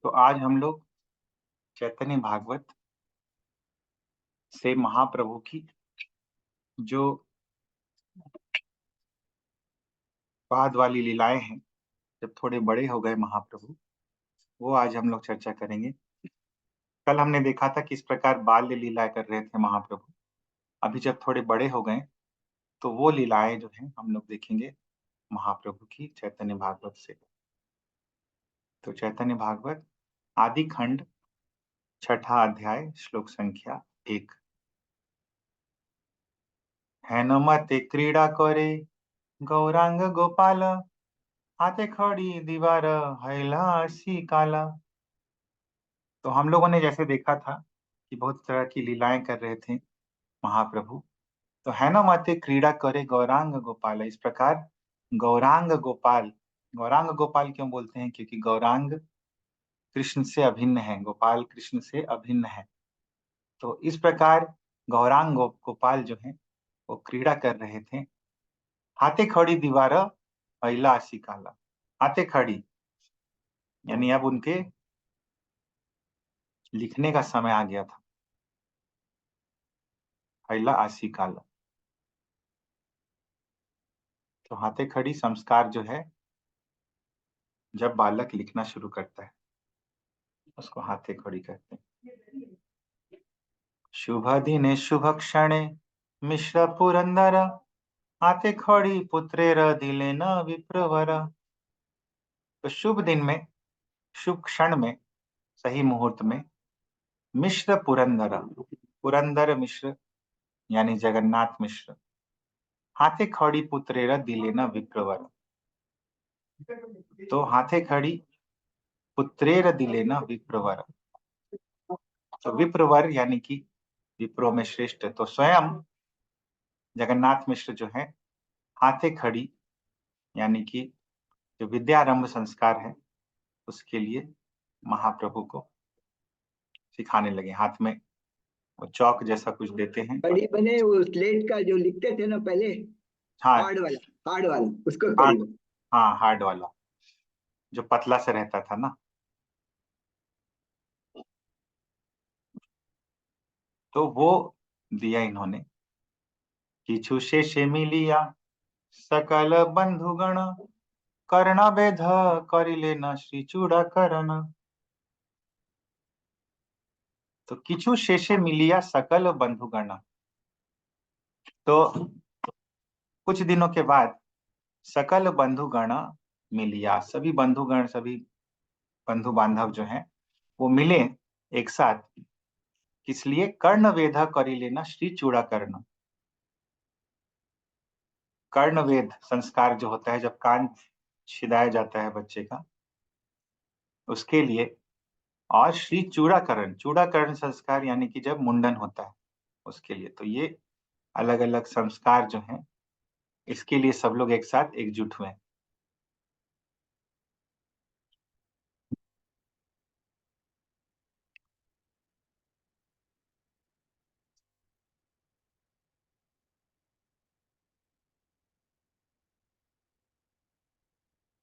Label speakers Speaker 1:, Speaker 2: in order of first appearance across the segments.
Speaker 1: तो आज हम लोग चैतन्य भागवत से महाप्रभु की जो बाद वाली लीलाएं हैं, जब थोड़े बड़े हो गए महाप्रभु, वो आज हम लोग चर्चा करेंगे। कल हमने देखा था किस प्रकार बाल्य लीलाएं कर रहे थे महाप्रभु। अभी जब थोड़े बड़े हो गए तो वो लीलाएं जो हैं हम लोग देखेंगे महाप्रभु की चैतन्य भागवत से। तो चैतन्य भागवत आदि खंड, छठा अध्याय, श्लोक संख्या 1। हेन मते क्रीड़ा करे गौरांग गोपाल, हाथे खड़ी दीवार हैला सी काला। तो हम लोगों ने जैसे देखा था कि बहुत तरह की लीलाएं कर रहे थे महाप्रभु। तो है ना, माते क्रीड़ा करे गौरांग गोपाल, इस प्रकार गौरांग गोपाल। गौरांग गोपाल क्यों बोलते हैं? क्योंकि गौरांग कृष्ण से अभिन्न है, गोपाल कृष्ण से अभिन्न है। तो इस प्रकार गौरांग गोपाल जो है वो क्रीड़ा कर रहे थे। हाथे खड़ी दीवार हैला सी काला। हाथे खड़ी यानी अब उनके लिखने का समय आ गया था। हैला आसी काला, तो हाथे खड़ी संस्कार जो है, जब बालक लिखना शुरू करता है उसको हाथे खड़ी कहते हैं। शुभ दिने शुभ क्षणे मिश्र पुरंदर, हाथे खड़ी पुत्रेर दिले न विप्रवर। तो शुभ दिन में, शुभ क्षण में, सही मुहूर्त में मिश्र पुरंदर, पुरंदर मिश्र यानी जगन्नाथ मिश्र, हाथे खड़ी पुत्रेर दिले न विप्रवर। तो हाथे खड़ी पुत्रेर दिले न विप्रवर, तो विप्रवर यानी कि विप्रो में श्रेष्ठ। तो स्वयं जगन्नाथ मिश्र जो है हाथे खड़ी यानी कि जो विद्यारंभ संस्कार है उसके लिए महाप्रभु को सिखाने लगे। हाथ में वो चौक जैसा कुछ देते हैं।
Speaker 2: कड़ी बने वो स्लेट का जो लिखते थे ना पहले,
Speaker 1: हाँ,
Speaker 2: हार्ड वाला उसको कड़ी
Speaker 1: हार्ड।
Speaker 2: बने।
Speaker 1: हाँ, हार्ड वाला जो पतला से रहता था ना। तो वो दिया इन्होंने। किछु शेषे मिलिया सकल बंधुगण, कर्ण भेद करिले न श्री चूड़ा करण। तो किछु शेषे मिलिया सकल बंधुगण, तो कुछ दिनों के बाद सकल बंधुगण मिलिया, सभी बंधुगण, सभी बंधु बांधव जो हैं वो मिले एक साथ। किस लिए? कर्ण वेद करी लेना श्री चूड़ा कर्ण। कर्ण वेद संस्कार जो होता है, जब कान छिदाया जाता है बच्चे का, उसके लिए। और श्री चूड़ाकरण, चूड़ाकरण संस्कार यानी कि जब मुंडन होता है उसके लिए। तो ये अलग अलग संस्कार जो हैं, इसके लिए सब लोग एक साथ एकजुट हुए।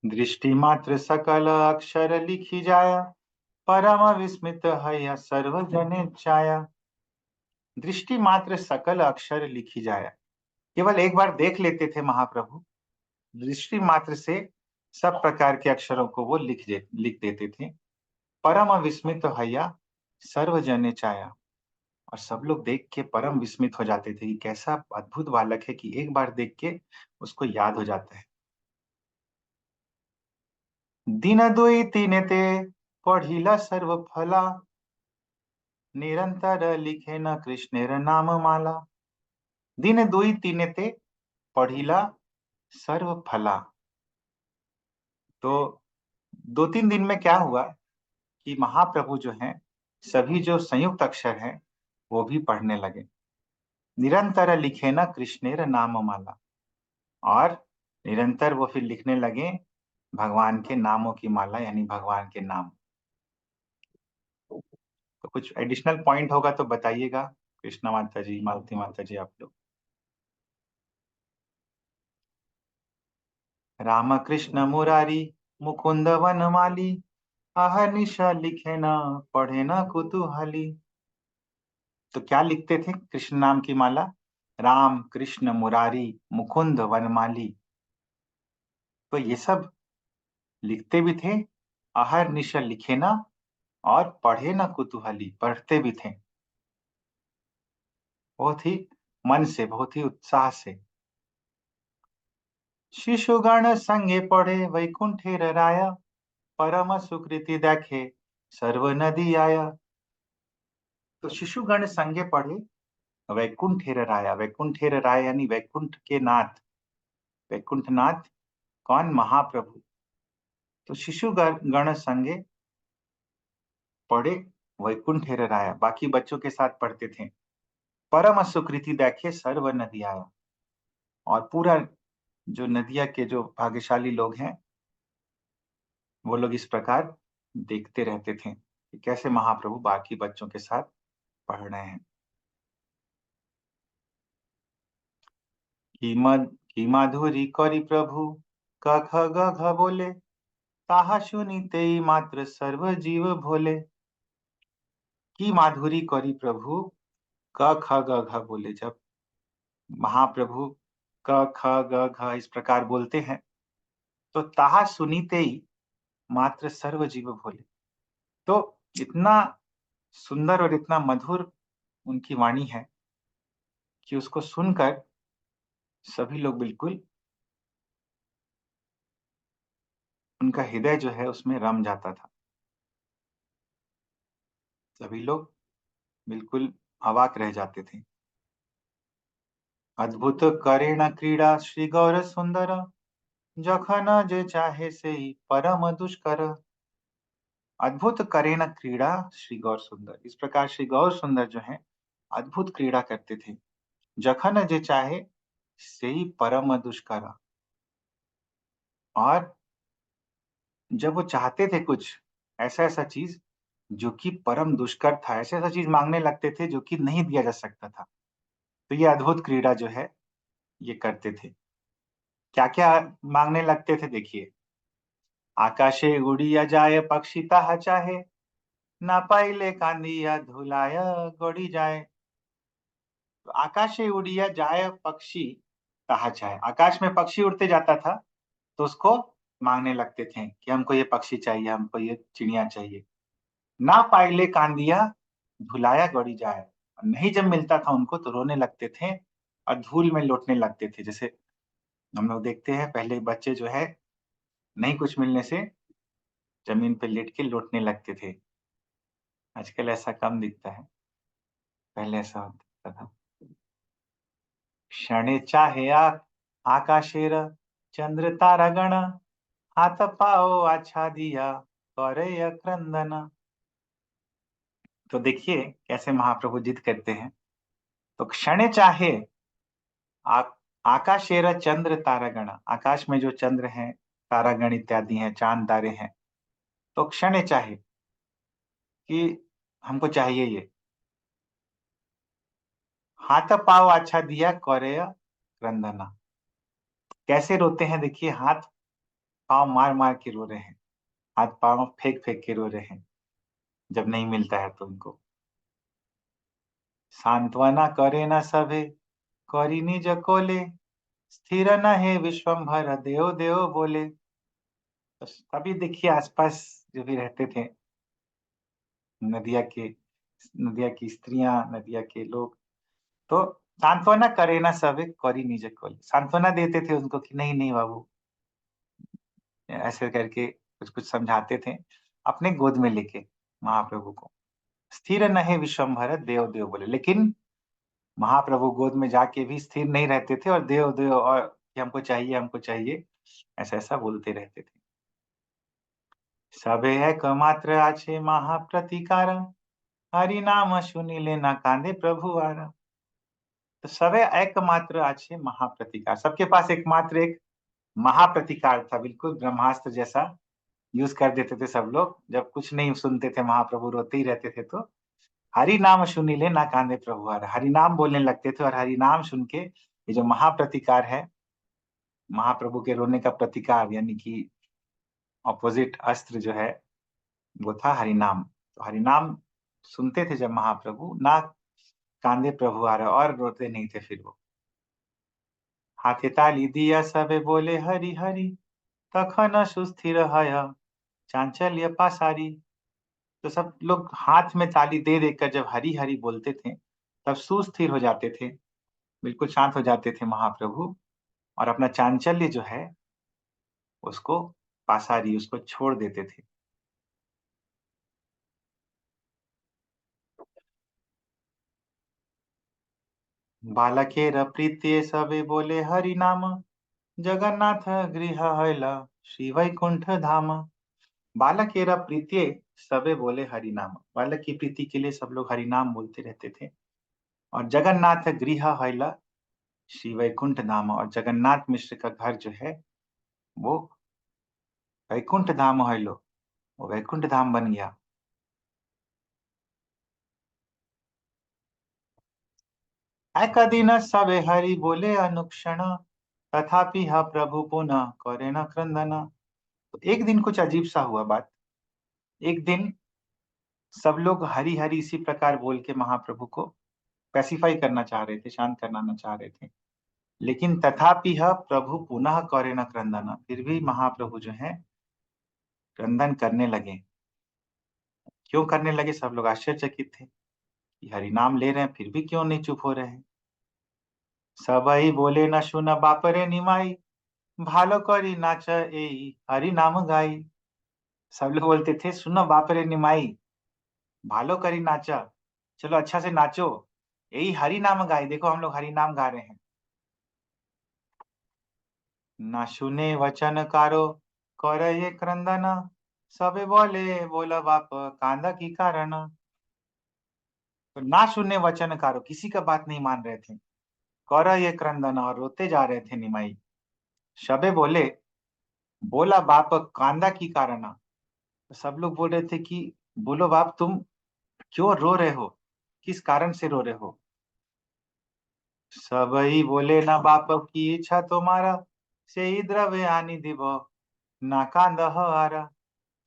Speaker 1: दृष्टि मात्र सकल अक्षर लिखी जाया, परम विस्मित है यह सर्व जने छाया। दृष्टि मात्र सकल अक्षर लिखी जाया, केवल एक बार देख लेते थे महाप्रभु, दृष्टि मात्र से सब प्रकार के अक्षरों को वो लिख देते थे। परम विस्मित हैया सर्व जने चाया, और सब लोग देख के परम विस्मित हो जाते थे कि कैसा अद्भुत बालक है कि एक बार देख के उसको याद हो जाता है। दिन दुई तीन ते पढ़िला सर्व फला, निरंतर लिखे न कृष्णेर नाम माला। दिन दुई तीन ते पढ़िला सर्व फला। तो 2-3 दिन में क्या हुआ कि महाप्रभु जो हैं सभी जो संयुक्त अक्षर हैं वो भी पढ़ने लगे। निरंतर लिखे न कृष्णेर नाम माला, और निरंतर वो फिर लिखने लगे भगवान के नामों की माला, यानी भगवान के नाम। तो कुछ एडिशनल पॉइंट होगा तो बताइएगा, कृष्णा माता जी, मालती माता जी, आप लोग। राम कृष्ण मुरारी मुकुंद वनमाली, अहर्निशा लिखे न, पढ़े न कुतूहली। तो क्या लिखते थे कृष्ण नाम की माला? राम कृष्ण मुरारी मुकुंद वनमाली। तो ये सब लिखते भी थे, अहर्निश लिखे ना, और पढ़े ना कुतूहली, पढ़ते भी थे बहुत ही मन से, बहुत ही उत्साह से। शिशुगण संगे पढ़े वैकुंठेर राया, परम सुकृति देखे सर्व नदी आया। तो शिशुगण संगे पढ़े वैकुंठेर राया, वैकुंठेर राय यानी वैकुंठ के नाथ, वैकुंठ नाथ कौन? महाप्रभु। तो शिशु गण संगे पढ़े वैकुंठेर राया, बाकी बच्चों के साथ पढ़ते थे। परम सुकृति देखे सर्व नदी आया, और पूरा जो नदिया के जो भाग्यशाली लोग हैं, वो लोग इस प्रकार देखते रहते थे कि कैसे महाप्रभु बाकी बच्चों के साथ पढ़ रहे हैं। की माधुरी करी प्रभु, क ख ग घ बोले, ताहा सुनीते ही मात्र सर्व जीव भोले। की माधुरी करी प्रभु, क ख ग घ बोले। जब महाप्रभु क ख ग घ इस प्रकार बोलते हैं, तो ताहा सुनीते ही मात्र सर्व जीव भोले। तो इतना सुंदर और इतना मधुर उनकी वाणी है कि उसको सुनकर सभी लोग बिल्कुल, उनका हृदय जो है उसमें रम जाता था। सभी लोग बिल्कुल अवाक रह जाते थे। अद्भुत करेण क्रीड़ा श्री गौर सुंदर, जखन जे चाहे से ही परम दुष्कर। अद्भुत करेण क्रीड़ा श्री गौर सुंदर, इस प्रकार श्री गौर सुंदर जो है अद्भुत क्रीड़ा करते थे। जखन जे चाहे से ही परम दुष्कर, और जब वो चाहते थे कुछ ऐसा ऐसा चीज जो कि परम दुष्कर था, ऐसा ऐसा चीज मांगने लगते थे जो कि नहीं दिया जा सकता था। तो ये अद्भुत क्रीड़ा जो है ये करते थे। क्या क्या मांगने लगते थे देखिए। आकाशे उड़िया जाए पक्षी ताहा चाहे, ना पाइले कांदिया धुलाया गड़ी जाए। तो आकाशे उड़िया जाए पक्षी ताहा चाहे, आकाश में पक्षी उड़ते जाता था तो उसको मांगने लगते थे कि हमको ये पक्षी चाहिए, हमको ये चिड़िया चाहिए। ना पाइले कांदिया धुलाया गड़ी जाए, और नहीं जब मिलता था उनको तो रोने लगते थे और धूल में लौटने लगते थे। जैसे हम लोग देखते हैं पहले बच्चे जो है नहीं कुछ मिलने से जमीन पे लेट के लौटने लगते थे। आजकल ऐसा कम दिखता है, पहले ऐसा होता था। क्षणे चाहे आकाशेर चंद्र तारा गण, हाथ पाओ आच्छा दिया करे क्रंदन। तो देखिए कैसे महाप्रभु जिद करते हैं। तो क्षणे चाहे आ, आकाशेर चंद्र तारागण, आकाश में जो चंद्र हैं, तारागण इत्यादि हैं, चांद तारे हैं, तो क्षण चाहे कि हमको चाहिए ये। हाथ पाव अच्छा दिया कौरय क्रंदना, कैसे रोते हैं देखिए, हाथ पाव मार मार के रो रहे हैं, हाथ पाव फेंक फेंक के रो रहे हैं जब नहीं मिलता है तो उनको। सांत्वना करे न सभे, करी निज कोले, स्थिर न है विश्वम्भर देव देव बोले। तो तभी देखिए आसपास जो भी रहते थे, नदिया के, नदिया की स्त्रियां, नदिया के लोग, तो सांत्वना करे ना सबे, करी निज कोले, सांत्वना देते थे उनको कि नहीं नहीं बाबू, ऐसे करके कुछ कुछ समझाते थे अपने गोद में लेके महाप्रभु को। स्थिर न है विश्वम्भर देव देव बोले, लेकिन महाप्रभु गोद में जाके भी स्थिर नहीं रहते थे और देव देव और कि हमको चाहिए हमको चाहिए, ऐसा ऐसा बोलते रहते थे। सबे है कमात्र आछे महाप्रतिकार, हरि नाम सुनिले ना कांदे प्रभु आरा। तो सबे एकमात्र आछे महाप्रतिकार, सबके पास एकमात्र एक महाप्रतिकार था, बिल्कुल ब्रह्मास्त्र जैसा यूज कर देते थे सब लोग। जब कुछ नहीं सुनते थे, महाप्रभु रोते ही रहते थे, तो हरि नाम सुनिले ना कांदे प्रभु आरा, हरि नाम बोलने लगते थे, और हरि नाम सुन के ये जो महाप्रतिकार है, महाप्रभु के रोने का प्रतिकार यानी कि ऑपोजिट अस्त्र जो है, वो था हरिनाम। तो हरिनाम सुनते थे जब महाप्रभु, ना कांदे प्रभु आ रहे, और रोते नहीं थे फिर वो। हाथे ताली दिया सबे बोले हरि हरि, तखन सुस्थिर हय चांचल्य पासारी। तो सब लोग हाथ में ताली दे देकर जब हरि हरि बोलते थे, तब सुस्थिर हो जाते थे, बिल्कुल शांत हो जाते थे महाप्रभु, और अपना चांचल्य जो है उसको, पासारी, उसको छोड़ देते थे। बालकेर प्रीत्ये सबे बोले हरि नाम, जगन्नाथ गृह हैला श्री वैकुंठ धाम। बालकेर प्रीत्ये सबे बोले हरि नाम, बालक की प्रीति के लिए सब लोग हरि नाम बोलते रहते थे। और जगन्नाथ गृह हैला श्री वैकुंठ धाम, और जगन्नाथ मिश्र का घर जो है वो वैकुंठ धाम हैलो, वो वैकुंठ धाम बन गया। एक दिन सबे हरि बोले अनुक्षण, तथापि ह प्रभु पुनः करे न क्रंदन। तो एक दिन कुछ अजीब सा हुआ बात। एक दिन सब लोग हरि हरि इसी प्रकार बोल के महाप्रभु को पैसिफाई करना चाह रहे थे, शांत कराना चाह रहे थे। लेकिन तथापि ह प्रभु पुनः करे न क्रंदन, फिर भी महाप्रभु जो है क्रंदन करने लगे। क्यों करने लगे? सब लोग आश्चर्यचकित थे कि हरि नाम ले रहे हैं फिर भी क्यों नहीं चुप हो रहे हैं। सबई बोले न सुन बापरे निमाई, भालो करी नाच ए हरि नाम गाई। सब लोग बोलते थे सुनो बापरे निमाई, भालो करी नाचा, चलो अच्छा से नाचो, यही हरि नाम गाए, देखो हम लोग हरि नाम गा रहे हैं। ना सुने वचन कारो कर ये क्रंदन, सबे बोले बोला बाप कांदा की कारण। तो ना सुने वचन कारो, किसी का बात नहीं मान रहे थे, कर ये क्रंदन, और रोते जा रहे थे निमाई। सबे बोले बोला बाप कांदा की कारण, तो सब लोग बोल रहे थे कि बोलो बाप तुम क्यों रो रहे हो, किस कारण से रो रहे हो। सबई बोले ना बाप की इच्छा तुम्हारा, से ही द्रव्य आनी दिव ना कांद आरा।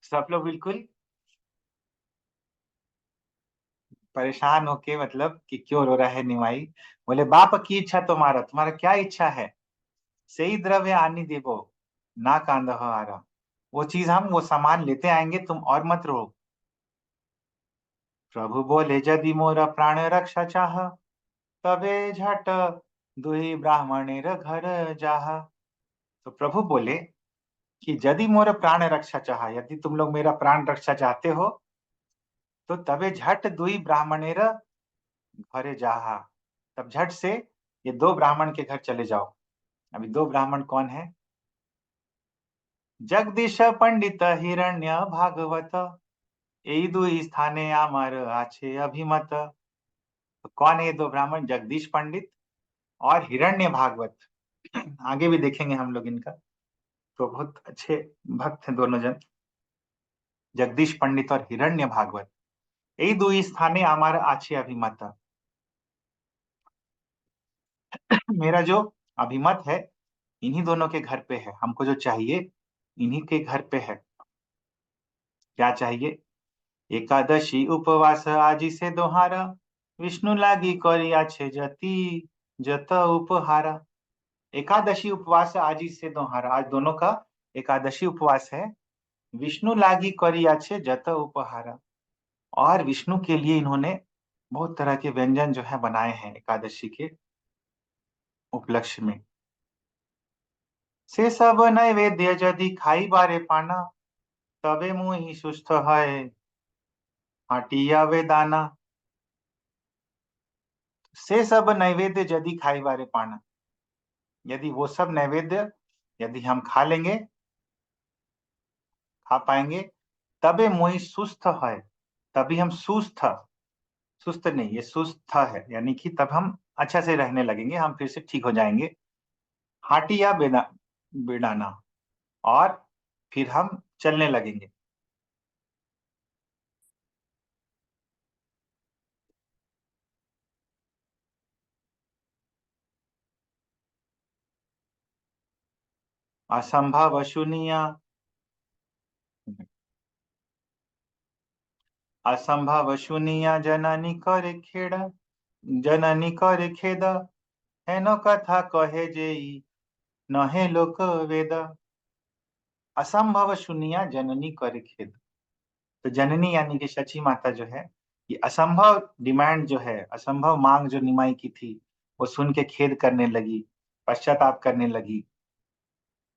Speaker 1: सब लोग बिल्कुल परेशान होके, मतलब कि क्यों रो रहा है निमाई। बोले बाप की इच्छा तुम्हारा, तुम्हारा क्या इच्छा है, से ही द्रव्य आनी देवो ना कांद आरा, वो चीज हम वो सामान लेते आएंगे, तुम और मत रो। प्रभु बोले यदि मोरा प्राण रक्षा चाह, तबे झट दुही ब्राह्मणेर घर जाहा। तो प्रभु बोले कि यदि मोर प्राण रक्षा चाह, यदि तुम लोग मेरा प्राण रक्षा चाहते हो, तो तबे झट दुई ब्राह्मणेर घरे जाहा, तब झट से ये दो ब्राह्मण के घर चले जाओ। अभी दो ब्राह्मण कौन है? जगदीश पंडित हिरण्य भागवत, यही दुई स्थाने आमर आछे अभिमत। तो कौन है ये दो ब्राह्मण? जगदीश पंडित और हिरण्य भागवत। आगे भी देखेंगे हम लोग इनका, तो बहुत अच्छे भक्त हैं दोनों जन, जगदीश पंडित और हिरण्य भागवत। यही दो स्थाने हमारा आछे अभिमत, मेरा जो अभिमत है इन्हीं दोनों के घर पे है, हमको जो चाहिए इन्हीं के घर पे है। क्या चाहिए? एकादशी उपवास आजी से दोहारा, विष्णु लागी करी आछे जति जत उपहारा। एकादशी उपवास आजी से दोहारा, आज दोनों का एकादशी उपवास है। विष्णु लागी करी आछे जत उपहारा, और विष्णु के लिए इन्होंने बहुत तरह के व्यंजन जो है बनाए हैं एकादशी के उपलक्ष्य में। से सब नैवेद्य यदि खाई बारे पाना, तबे मुहि सुस्थ है हटिया वे दाना। से सब नैवेद्य यदि खाई बारे पाना, यदि वो सब नैवेद्य यदि हम खा लेंगे, खा पाएंगे, तबे मुहि सुस्थ है, तभी हम सुस्थ, सुस्त नहीं, ये सुस्थ है, यानी कि तब हम अच्छा से रहने लगेंगे, हम फिर से ठीक हो जाएंगे। हाटिया बेदा बेडाना, और फिर हम चलने लगेंगे। असंभव शून्य, असंभव शुनिया जननी करे खेद, हेनो कथा कहे जेई नहे लोक वेद। असंभव शुनिया जननी करे खेद। तो जननी यानी कि शची माता जो है, ये असंभव डिमांड जो है, असंभव मांग जो निमाई की थी, वो सुन के खेद करने लगी, पश्चाताप करने लगी।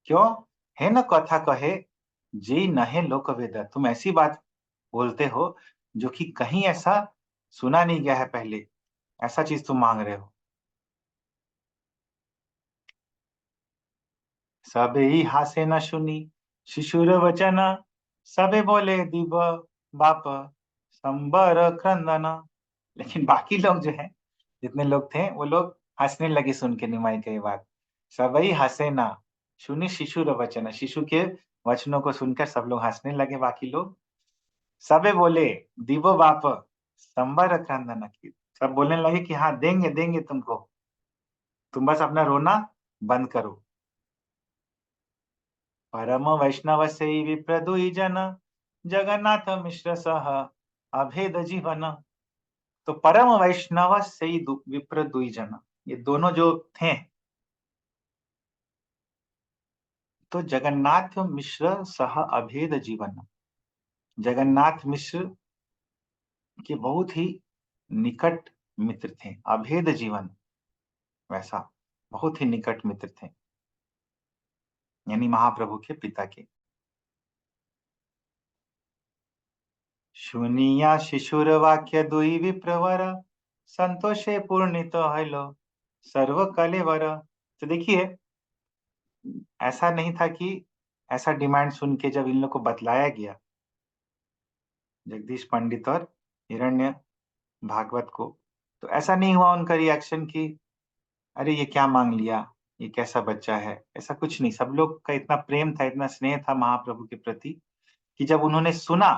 Speaker 1: क्यों? है न कथा कहे जी नहे लोक वेद। तुम ऐसी बात बोलते हो जो कि कहीं ऐसा सुना नहीं गया है पहले, ऐसा चीज तुम मांग रहे हो। सबे ही हासे न सुनी शिशुर वचन, सबे बोले दिव बाप संबर क्रंदन। लेकिन बाकी लोग जो है, जितने लोग थे वो लोग हंसने लगे सुन के निमाई के ये बात। सबई हंसे ना सुनी शिशुर वचन, शिशु के वचनों को सुनकर सब लोग हंसने लगे बाकी लोग। सबे बोले दिवो बाप संबर क्रंदन की, सब बोलने लगे कि हाँ देंगे देंगे तुमको, तुम बस अपना रोना बंद करो। परम वैष्णव से विप्र दुई जन, जगन्नाथ मिश्र सह अभेद जीवन। तो परम वैष्णव से विप्र दुई जन, ये दोनों जो थे, तो जगन्नाथ मिश्र सह अभेद जीवन, जगन्नाथ मिश्र के बहुत ही निकट मित्र थे। अभेद जीवन, वैसा बहुत ही निकट मित्र थे, यानी महाप्रभु के पिता के। शुनिया शिशुर वाक्य दुई विप्रवर, संतोषे पूर्णित हलो सर्व कलेवर। तो देखिए, ऐसा नहीं था कि ऐसा डिमांड सुन के जब इन लोग को बतलाया गया, जगदीश पंडित और हिरण्य भागवत को, तो ऐसा नहीं हुआ उनका रिएक्शन कि अरे ये क्या मांग लिया, ये कैसा बच्चा है। ऐसा कुछ नहीं, सब लोग का इतना प्रेम था, इतना स्नेह था महाप्रभु के प्रति, कि जब उन्होंने सुना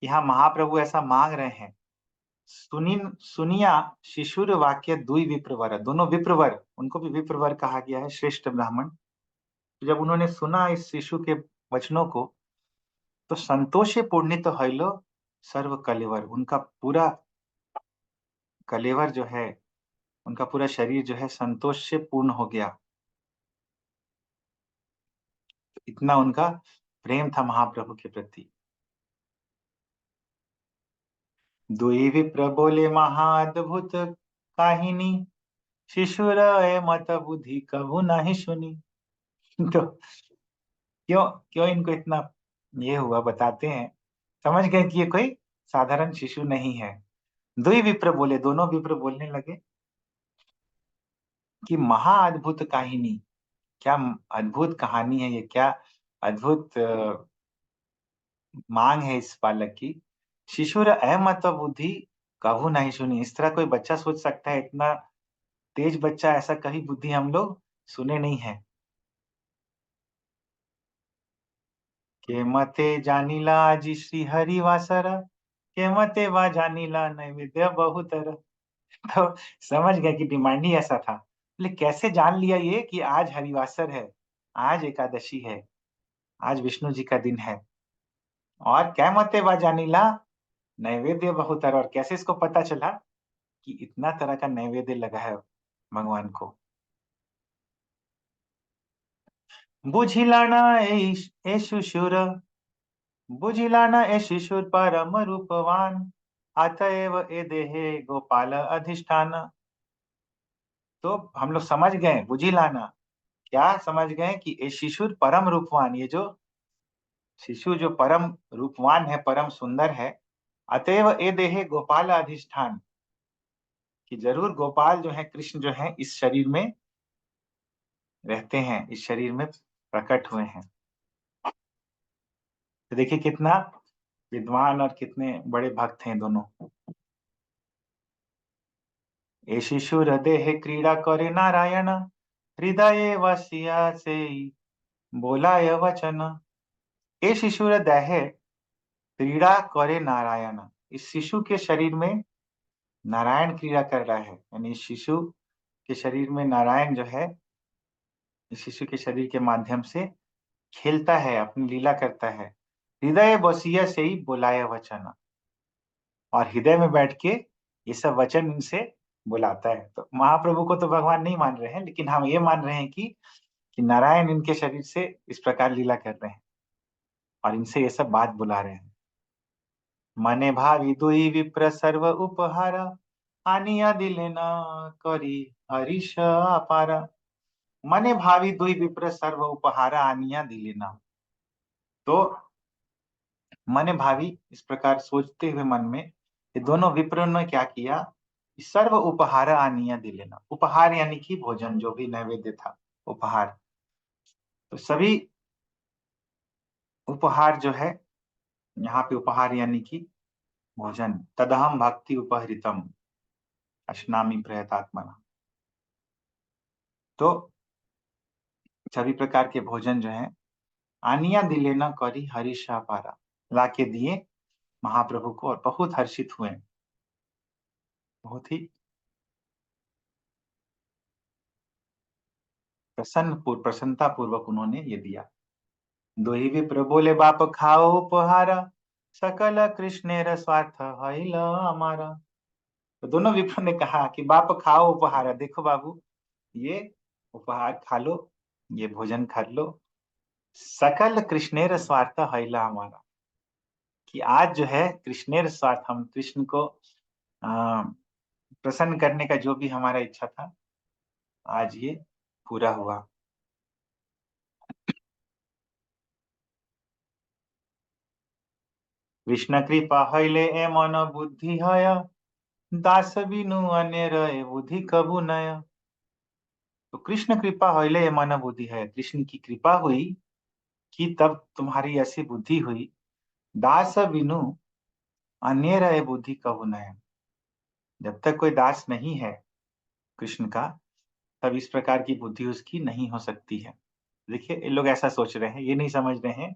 Speaker 1: कि हाँ महाप्रभु ऐसा मांग रहे हैं, सुनिया शिशुर वाक्य दुई विप्रवर, दोनों विप्रवर, उनको भी विप्रवर कहा गया है, श्रेष्ठ ब्राह्मण। तो जब उन्होंने सुना इस शिशु के वचनों को, तो संतोषे पूर्णित हइलो सर्व कलेवर, उनका पूरा कलेवर जो है, उनका पूरा शरीर जो है संतोष से पूर्ण हो गया। इतना उनका प्रेम था महाप्रभु के प्रति। दुई विप्र बोले महाअद्भुत काहिनी, शिशुर मत बुद्धि कभू नहीं सुनी। तो क्यों क्यों इनको इतना ये हुआ, बताते हैं। समझ गए कि ये कोई साधारण शिशु नहीं है। दुई विप्र बोले, दोनों विप्र बोलने लगे कि महाअद्भुत कहानी, क्या अद्भुत कहानी है ये, क्या अद्भुत मांग है इस बालक की। शिशुर अहमत बुद्धि कभू नहीं सुनी। इस तरह कोई बच्चा सोच सकता है, इतना तेज बच्चा, ऐसा कभी बुद्धि हम लोग सुने नहीं है। के मते जानिला जी श्री हरिवासर, के मते वा जानिला नैवेद्य बहुतर। तो समझ गए कि डिमांड ही ऐसा था। बोले कैसे जान लिया ये कि आज हरिवासर है, आज एकादशी है, आज विष्णु जी का दिन है। और क्या मते वा जानिला नैवेद्य बहुतर, और कैसे इसको पता चला कि इतना तरह का नैवेद्य लगा है भगवान को। बुझिला ना ए शिशुर, बुझिला ना ए शिशुर परम रूपवान, अतएव ए देहे गोपाल अधिष्ठान। तो हम लोग समझ गए, बुझिलाना, क्या समझ गए कि ये शिशु परम रूपवान, ये जो शिशु जो परम रूपवान है, परम सुंदर है। अतएव ए देहे गोपाल अधिष्ठान, कि जरूर गोपाल जो है, कृष्ण जो है इस शरीर में रहते हैं, इस शरीर में प्रकट हुए हैं। तो देखिए कितना विद्वान और कितने बड़े भक्त हैं दोनों। ए शिशुर देहे क्रीड़ा करे नारायण, हृदय वसिया से बोलाय वचन। ए शिशुर देहे क्रीड़ा करे नारायण, इस शिशु के शरीर में नारायण क्रीड़ा कर रहा है, यानी इस शिशु के शरीर में नारायण जो है, इस शिशु के शरीर के माध्यम से खेलता है, अपनी लीला करता है। हृदय बसिया से ही बोलाया वचन, और हृदय में बैठ के ये सब वचन इनसे बुलाता है। तो महाप्रभु को तो भगवान नहीं मान रहे हैं, लेकिन हम ये मान रहे हैं कि नारायण इनके शरीर से इस प्रकार लीला कर रहे हैं और इनसे ये सब बात बुला रहे हैं। मने भावी दुई विप्र सर्व उपहार, आनिया दिले न करी हरीश अपार। मने भावी दुई विप्र सर्व उपहार, आनिया दिले न। तो मने भावी इस प्रकार सोचते हुए मन में ये दोनों विप्रों ने क्या किया, सर्व उपहार आनिया दिले न। उपहार यानी कि भोजन, जो भी नैवेद्य था, उपहार। तो सभी उपहार जो है, यहाँ पे उपहार यानी कि भोजन। तदहम भक्ति उपहृतम अश्नामि प्रयतात्मना। तो सभी प्रकार के भोजन जो है आनिया दिले न करी हरीशा पारा, लाके दिए महाप्रभु को और बहुत हर्षित हुए। बहुत ही प्रसन्नता पूर्वक उन्होंने ये दिया। दोही विप्र बोले बाप खाओ उपहार, सकल कृष्णेर स्वार्थ हईल हमारा। तो दोनों विप्रों ने कहा कि बाप खाओ उपहार, देखो बाबू ये उपहार खा लो, ये भोजन खा लो। सकल कृष्णेर स्वार्थ हईल हमारा, कि आज जो है कृष्णेर स्वार्थ, हम कृष्ण को प्रसन्न करने का जो भी हमारा इच्छा था, आज ये पूरा हुआ। कृष्ण कृपा हईले ए मन बुद्धि हय, दास बिनु अन्य रहे बुद्धि कबू नय। तो कृष्ण कृपा हईले ए मन बुद्धि है, कृष्ण की कृपा हुई कि तब तुम्हारी ऐसी बुद्धि हुई। दास बिनु अन्य रहे बुद्धि कबू नय। जब तक कोई दास नहीं है कृष्ण का, तब इस प्रकार की बुद्धि उसकी नहीं हो सकती है। देखिए, ये लोग ऐसा सोच रहे हैं, ये नहीं समझ रहे हैं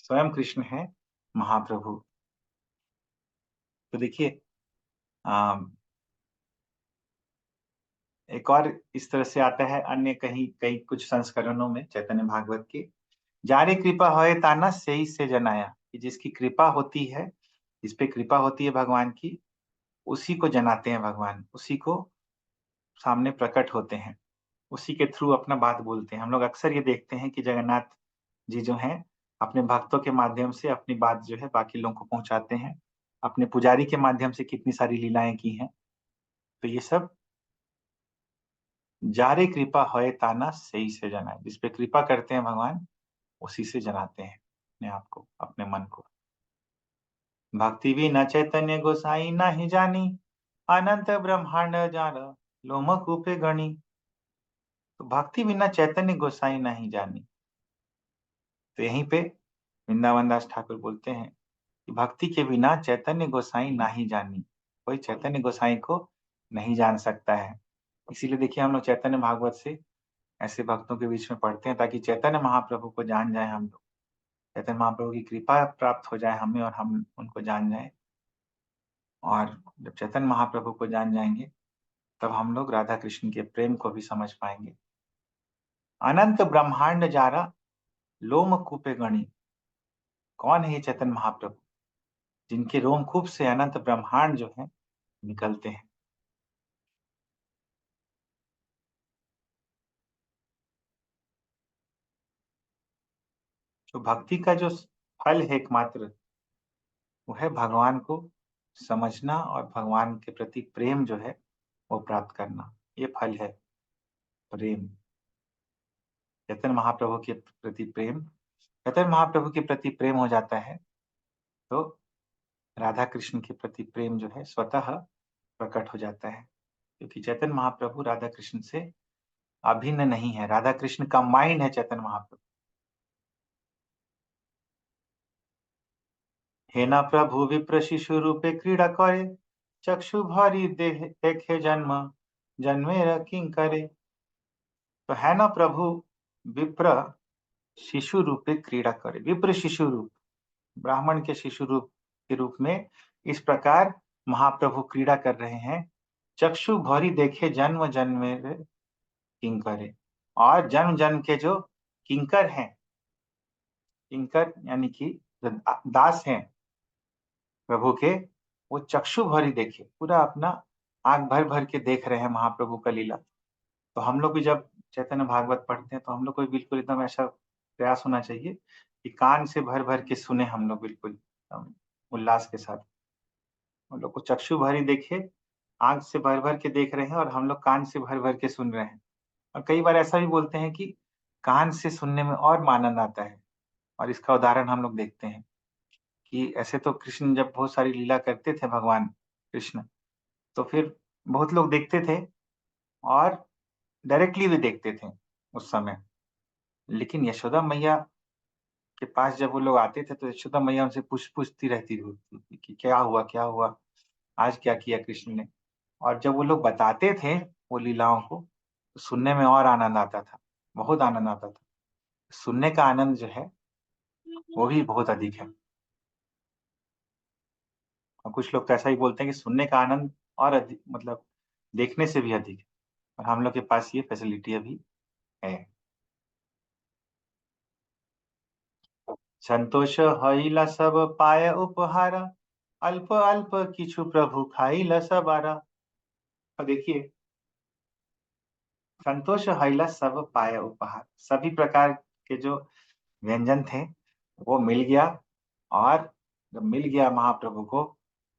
Speaker 1: स्वयं कृष्ण है महाप्रभु। तो देखिए, एक और इस तरह से आता है अन्य कहीं कहीं कुछ संस्करणों में चैतन्य भागवत के, जारे कृपा होए ताना सही से जनाया, कि जिसकी कृपा होती है, जिस पे कृपा होती है भगवान की, उसी को जनाते हैं भगवान, उसी को सामने प्रकट होते हैं, उसी के थ्रू अपना बात बोलते हैं। हम लोग अक्सर ये देखते हैं कि जगन्नाथ जी जो हैं अपने भक्तों के माध्यम से अपनी बात जो है बाकी लोगों को पहुंचाते हैं। अपने पुजारी के माध्यम से कितनी सारी लीलाएं की हैं। तो ये सब जारे कृपा होए ताना सही से जनाए, जिस पे कृपा करते हैं भगवान, उसी से जनाते हैं अपने आप को, अपने मन को। भक्ति भी न चैतन्य गोसाई नहीं जानी, अनंत ब्रह्मांड जार लोमक रूपे गणी। तो भक्ति बिना चैतन्य गोसाई नहीं जानी। तो यहीं पे वृंदावन दास ठाकुर बोलते हैं कि भक्ति के बिना चैतन्य गोसाई नहीं जानी, कोई चैतन्य गोसाई को नहीं जान सकता है। इसीलिए देखिए, हम लोग चैतन्य भागवत से ऐसे भक्तों के बीच में पढ़ते हैं ताकि चैतन्य महाप्रभु को जान जाए हम लोग, चैतन्य महाप्रभु की कृपा प्राप्त हो जाए हमें और हम उनको जान जाए। और जब चैतन्य महाप्रभु को जान जाएंगे, तब हम लोग राधा कृष्ण के प्रेम को भी समझ पाएंगे। अनंत ब्रह्मांड जारा लोम कूपे गणी। कौन है ये चैतन्य महाप्रभु, जिनके रोमकूप से अनंत ब्रह्मांड जो है निकलते हैं। तो भक्ति का जो फल है एकमात्र, वो है भगवान को समझना और भगवान के प्रति प्रेम जो है वो प्राप्त करना। ये फल है प्रेम, चैतन्य महाप्रभु के प्रति प्रेम। चैतन्य महाप्रभु के प्रति प्रेम हो जाता है तो राधा कृष्ण के प्रति प्रेम जो है स्वतः प्रकट हो जाता है, क्योंकि चैतन्य महाप्रभु राधा कृष्ण से अभिन्न नहीं है। राधा कृष्ण का माइंड है चैतन्य महाप्रभु। हे न प्रभु विप्र शिशु रूपे क्रीड़ा करे, चक्षु भरी देखे जन्म जन्मेर किंकरे। तो है ना प्रभु विप्र शिशु रूपे क्रीड़ा करे, विप्र शिशु रूप, ब्राह्मण के शिशु रूप के रूप में इस प्रकार महाप्रभु क्रीड़ा कर रहे हैं। चक्षु भरी देखे जन्म जन्मेर किंकरे, और जन्म जन्म के जो किंकर हैं, किंकर यानी कि जो दास हैं प्रभु के, वो चक्षु भरी देखे, पूरा अपना आंख भर भर के देख रहे हैं महाप्रभु का लीला। तो हम लोग भी जब चैतन्य भागवत पढ़ते हैं तो हम लोग को भी बिल्कुल एकदम ऐसा प्रयास होना चाहिए कि कान से भर भर के सुने, हम लोग बिल्कुल उल्लास के साथ। हम लोग को चक्षु भरी देखे, आंख से भर भर के देख रहे हैं और हम लोग कान से भर भर के सुन रहे हैं। और कई बार ऐसा भी बोलते हैं कि कान से सुनने में और आनंद आता है। और इसका उदाहरण हम लोग देखते हैं कि ऐसे तो कृष्ण जब बहुत सारी लीला करते थे, भगवान कृष्ण, तो फिर बहुत लोग देखते थे और डायरेक्टली भी देखते थे उस समय। लेकिन यशोदा मैया के पास जब वो लोग आते थे तो यशोदा मैया उनसे पूछती रहती थी कि क्या हुआ, क्या हुआ, आज क्या किया कृष्ण ने। और जब वो लोग बताते थे वो लीलाओं को, तो सुनने में और आनंद आता था, बहुत आनंद आता था। सुनने का आनंद जो है वो भी बहुत अधिक है। और कुछ लोग तो ऐसा ही बोलते हैं कि सुनने का आनंद और अधिक, मतलब देखने से भी अधिक है। और हम लोग के पास ये फैसिलिटी अभी है। संतोष हईला सब पाय उपहार, अल्प अल्प किछु प्रभु खाइला सबारा। और देखिए, संतोष हईला सब पाय उपहार, सभी प्रकार के जो व्यंजन थे वो मिल गया। और जब मिल गया महाप्रभु को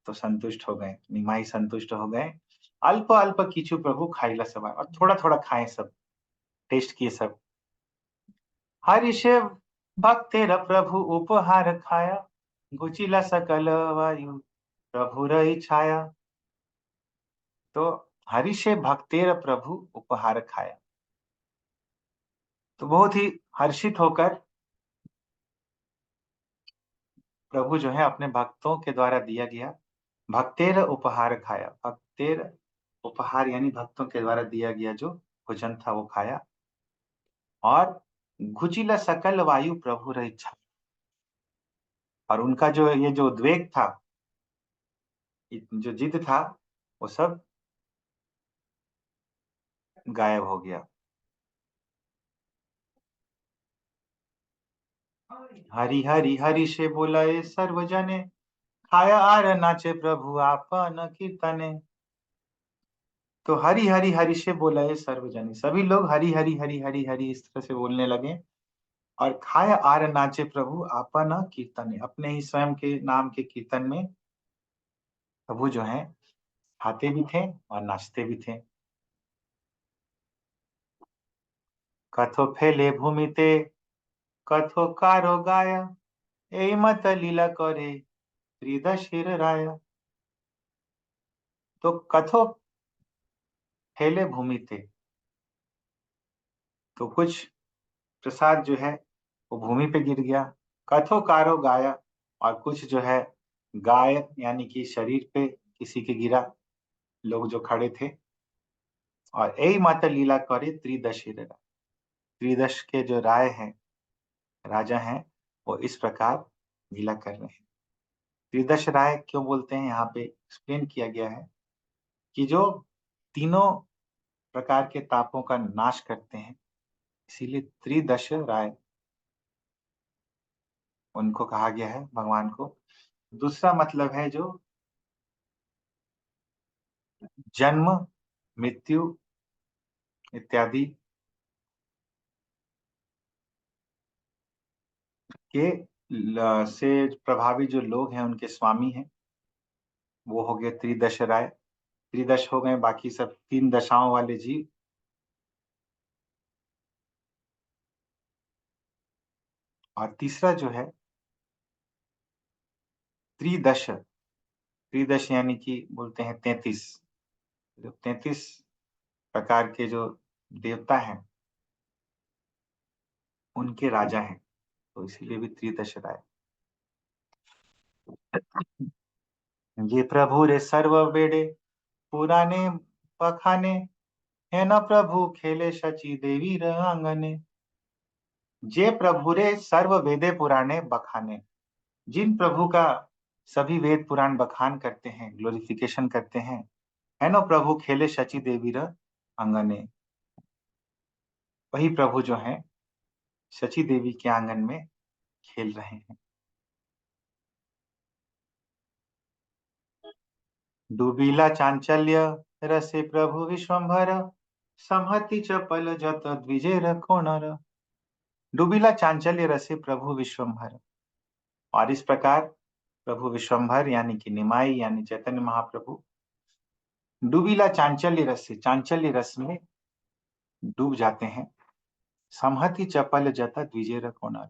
Speaker 1: तो संतुष्ट हो गए, निमाई संतुष्ट हो गए। अल्प अल्प किछु प्रभु खाइला सबार, और थोड़ा थोड़ा खाए सब, टेस्ट किए सब। हरिष भक्तेर प्रभु उपहार खाया, गुचिला सकल वायु प्रभु रही छाया। तो हरिष भक्तेर प्रभु उपहार खाया, तो बहुत ही हर्षित होकर प्रभु जो है अपने भक्तों के द्वारा दिया गया भक्तेर उपहार खाया। भक्तेर उपहार यानी भक्तों के द्वारा दिया गया जो भोजन था वो खाया। और घुचिला सकल वायु प्रभु रही छाया, और उनका जो ये जो उद्वेग था, जो जिद था, वो सब गायब हो गया। हरि हरि हरि से बोलाए सर्वजने, खाया आर नाचे प्रभु आपन कीर्तने। तो हरि हरि हरि से बोलाए सर्वजने, सभी लोग हरि हरि हरि हरि हरि इस तरह से बोलने लगे। और खाया आर नाचे प्रभु आपन कीर्तने, अपने ही स्वयं के नाम के कीर्तन में प्रभु जो है खाते भी थे और नाचते भी थे। कथो फैले भूमि ते, कथो कारो गाया, ए मत लीला करे त्रिदशिर राया। तो कथो फैले भूमि ते, तो कुछ प्रसाद जो है वो भूमि पे गिर गया। कथो कारो गाया, और कुछ जो है गाय यानी कि शरीर पे किसी के गिरा, लोग जो खड़े थे। और यही माता लीला करे त्रिदशी राय, त्रिदश के जो राय हैं, राजा हैं, वो इस प्रकार लीला कर रहे हैं। त्रिदश राय क्यों बोलते हैं, यहाँ पे एक्सप्लेन किया गया है कि जो तीनों प्रकार के तापों का नाश करते हैं, इसीलिए त्रिदश राय उनको कहा गया है भगवान को। दूसरा मतलब है जो जन्म, मृत्यु इत्यादि के से प्रभावी जो लोग हैं, उनके स्वामी हैं, वो हो गए त्रिदश राय। त्रिदश हो गए बाकी सब तीन दशाओं वाले जीव। और तीसरा जो है त्रिदश, त्रिदश यानी कि बोलते हैं 33, जो 33 प्रकार के जो देवता हैं उनके राजा हैं, तो इसीलिए भी त्रिदश राय। ये प्रभु रे सर्व बेड़े पुराने पखाने, है न प्रभु खेले शची देवी आंगने। जे प्रभु रे सर्व वेदे पुराणे बखाने, जिन प्रभु का सभी वेद पुराण बखान करते हैं, ग्लोरिफिकेशन करते हैं, है नो प्रभु खेले शची देवी आंगने, वही प्रभु जो है शची देवी के आंगन में खेल रहे हैं। डूबिला चांचल्य रसे प्रभु विश्वम्भर, संहति चपल जत द्विजेर कोणर। डूबिला चांचल्य रसे प्रभु विश्वम्भर। और इस प्रकार प्रभु विश्वम्भर यानी कि निमाई यानी चैतन्य महाप्रभु डूबिला चांचल्य रस में डूब जाते हैं। संहति चपल जत द्विजेर कोणर।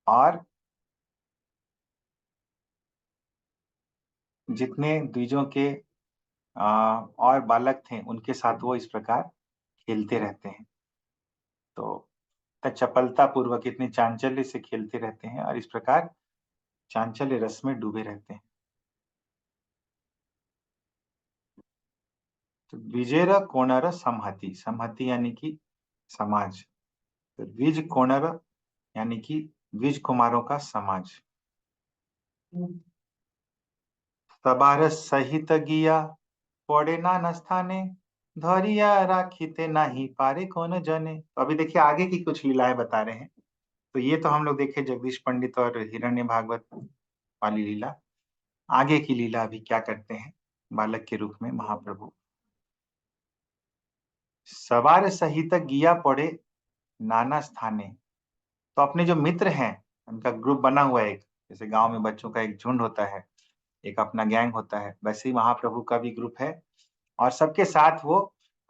Speaker 1: और जितने द्विजों के और बालक थे उनके साथ वो इस प्रकार खेलते रहते हैं। तो चपलता पूर्वक इतने चांचल्य से खेलते रहते हैं और इस प्रकार चांचल्य रस में डूबे रहते हैं। तो द्विजेर कोणर संहति, संहति यानी कि समाज। तो द्विज कोणर यानी कि द्विज कुमारों का समाज। सबार सहित गिया पड़े नाना स्थाने, धरिया राखीते नहीं पारे कौन जने। तो अभी देखिए आगे की कुछ लीलाएं बता रहे हैं। तो ये तो हम लोग देखे जगदीश पंडित और हिरण्य भागवत वाली लीला। आगे की लीला अभी क्या करते हैं बालक के रूप में महाप्रभु। सवार सहित गिया पड़े नाना स्थाने। तो अपने जो मित्र हैं उनका ग्रुप बना हुआ है एक, जैसे गांव में बच्चों का एक झुंड होता है, एक अपना गैंग होता है, वैसे ही महाप्रभु का भी ग्रुप है। और सबके साथ वो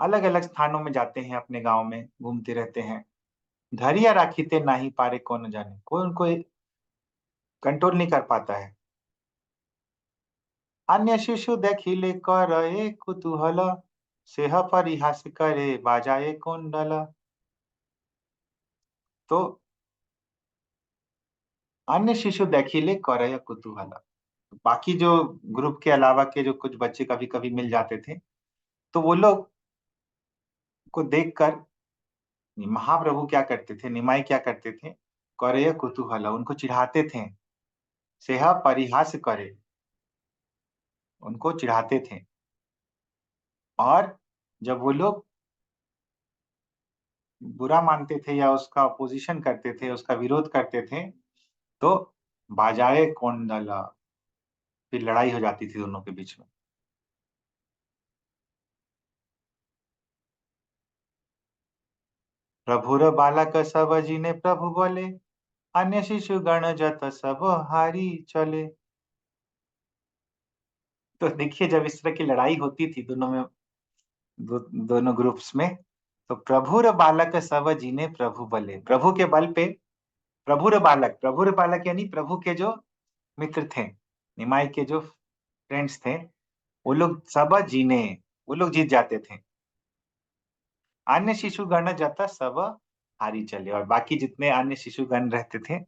Speaker 1: अलग अलग स्थानों में जाते हैं, अपने गांव में घूमते रहते हैं। धरिया राखीते नाही पारे कौन जाने, कोई उनको कंट्रोल नहीं कर पाता है। अन्य शिशु देखिले करे कुतूहल, सेह परिहास करे बाजाए कुंडल। तो अन्य शिशु देखिले करे कुतूहल, बाकी जो ग्रुप के अलावा के जो कुछ बच्चे कभी कभी मिल जाते थे, तो वो लोग को देखकर महाप्रभु क्या करते थे, निमाई क्या करते थे, करे कुतूहल उनको चिढ़ाते थे। सेह परिहास करे, उनको चिढ़ाते थे। और जब वो लोग बुरा मानते थे या उसका अपोजिशन करते थे, उसका विरोध करते थे, तो बाजाए कोंडला, फिर लड़ाई हो जाती थी दोनों के बीच में। प्रभुर बालक सब जिने प्रभु बोले, अन्य शिशु गण जत सब हारी चले। तो देखिए जब इस तरह की लड़ाई होती थी दोनों में, दोनों ग्रुप्स में, तो प्रभुर बालक सब जिने प्रभु बले, प्रभु के बल पे प्रभुर बालक यानी प्रभु के जो मित्र थे, निमाई के जो फ्रेंड्स थे, वो लोग सब जीने, वो लोग जीत जाते थे। अन्य शिशुगण जाता सब हारी चले, और बाकी जितने अन्य शिशुगण रहते थे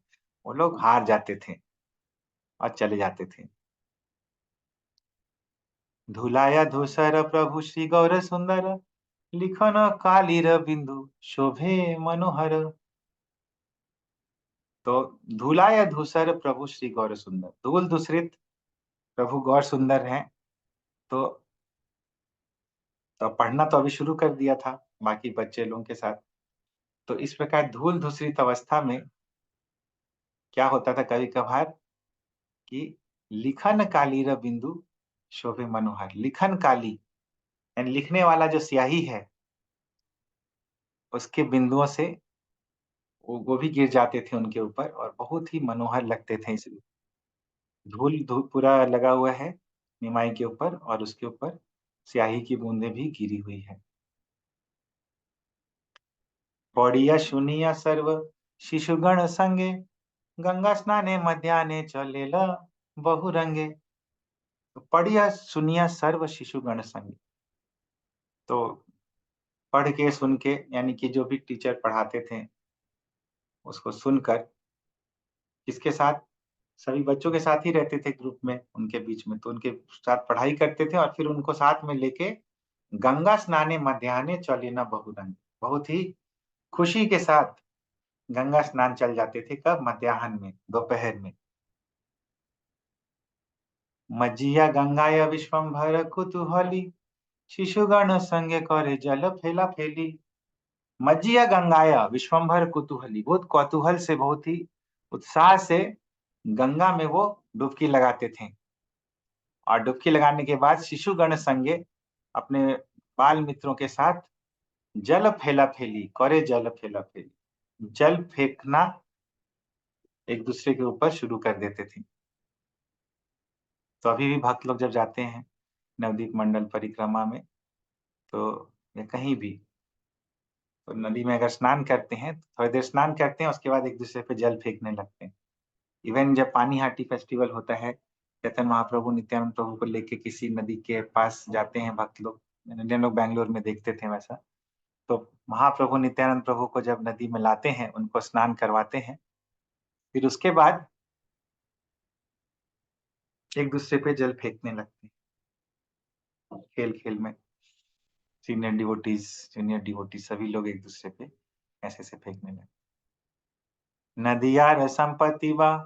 Speaker 1: वो लोग हार जाते थे और चले जाते थे। धुलाया धूसर प्रभु श्री गौर सुंदर, लिखन कालीर बिंदु शोभे मनोहर। तो धुलाया धूसर प्रभु श्री गौर सुंदर, धूल धूसरित प्रभु गौर सुंदर हैं। तो पढ़ना तो अभी शुरू कर दिया था बाकी बच्चे लोगों के साथ। तो इस प्रकार धूल धूसरित अवस्था में क्या होता था कभी कभार कि लिखन कालीर बिंदु शोभे मनोहर, लिखन काली यानी लिखने वाला जो स्याही है उसके बिंदुओं से वो भी गिर जाते थे उनके ऊपर और बहुत ही मनोहर लगते थे। इसलिए धूल धूल पूरा लगा हुआ है निमाई के ऊपर और उसके ऊपर स्याही की बूंदें भी गिरी हुई है। पौड़िया सुनिया सर्व शिशुगण संगे, गंगा स्नाने मध्याने चलेला बहुरंगे। तो पढ़िया सुनिया सर्व शिशुगण संगे, तो पढ़ के सुन के यानी कि जो भी टीचर पढ़ाते थे उसको सुनकर, किसके साथ, सभी बच्चों के साथ ही रहते थे ग्रुप में उनके बीच में, तो उनके साथ पढ़ाई करते थे और फिर उनको साथ में लेके गंगा स्नाने मध्याह्ने चले न बहुरंग, बहुत ही खुशी के साथ गंगा स्नान चल जाते थे। कब? मध्याह्न में, दोपहर में। मज्जिया गंगाया विश्वम्भर कुतूहली, शिशुगण संगे करे जल फेला फेली। मज्जिया गंगाया विश्वम्भर कुतूहली, बहुत कौतूहल से, बहुत ही उत्साह से गंगा में वो डुबकी लगाते थे। और डुबकी लगाने के बाद शिशुगण संगे अपने बाल मित्रों के साथ जल फेला फेली करे, जल फेला फेली, जल फेंकना एक दूसरे के ऊपर शुरू कर देते थे। तो अभी भी भक्त लोग जब जाते हैं नवदीप मंडल परिक्रमा में, तो या कहीं भी, तो नदी में अगर स्नान करते हैं तो थोड़ी देर स्नान करते हैं, उसके बाद एक दूसरे पे जल फेंकने लगते हैं। इवन जब पानी हाटी फेस्टिवल होता है, चैतन्य महाप्रभु नित्यानंद प्रभु को लेके किसी नदी के पास जाते हैं भक्त लोग, इंडियन लोग बैंगलोर में देखते थे वैसा। तो महाप्रभु नित्यानंद प्रभु को जब नदी में लाते हैं, उनको स्नान करवाते हैं, फिर उसके बाद एक दूसरे पे जल फेंकने लगते हैं खेल खेल में। सीनियर डिवोटीज, जूनियर डिवोटीज, सभी लोग एक दूसरे पे ऐसे ऐसे फेंकने लगे। नदियार संपत्ति बा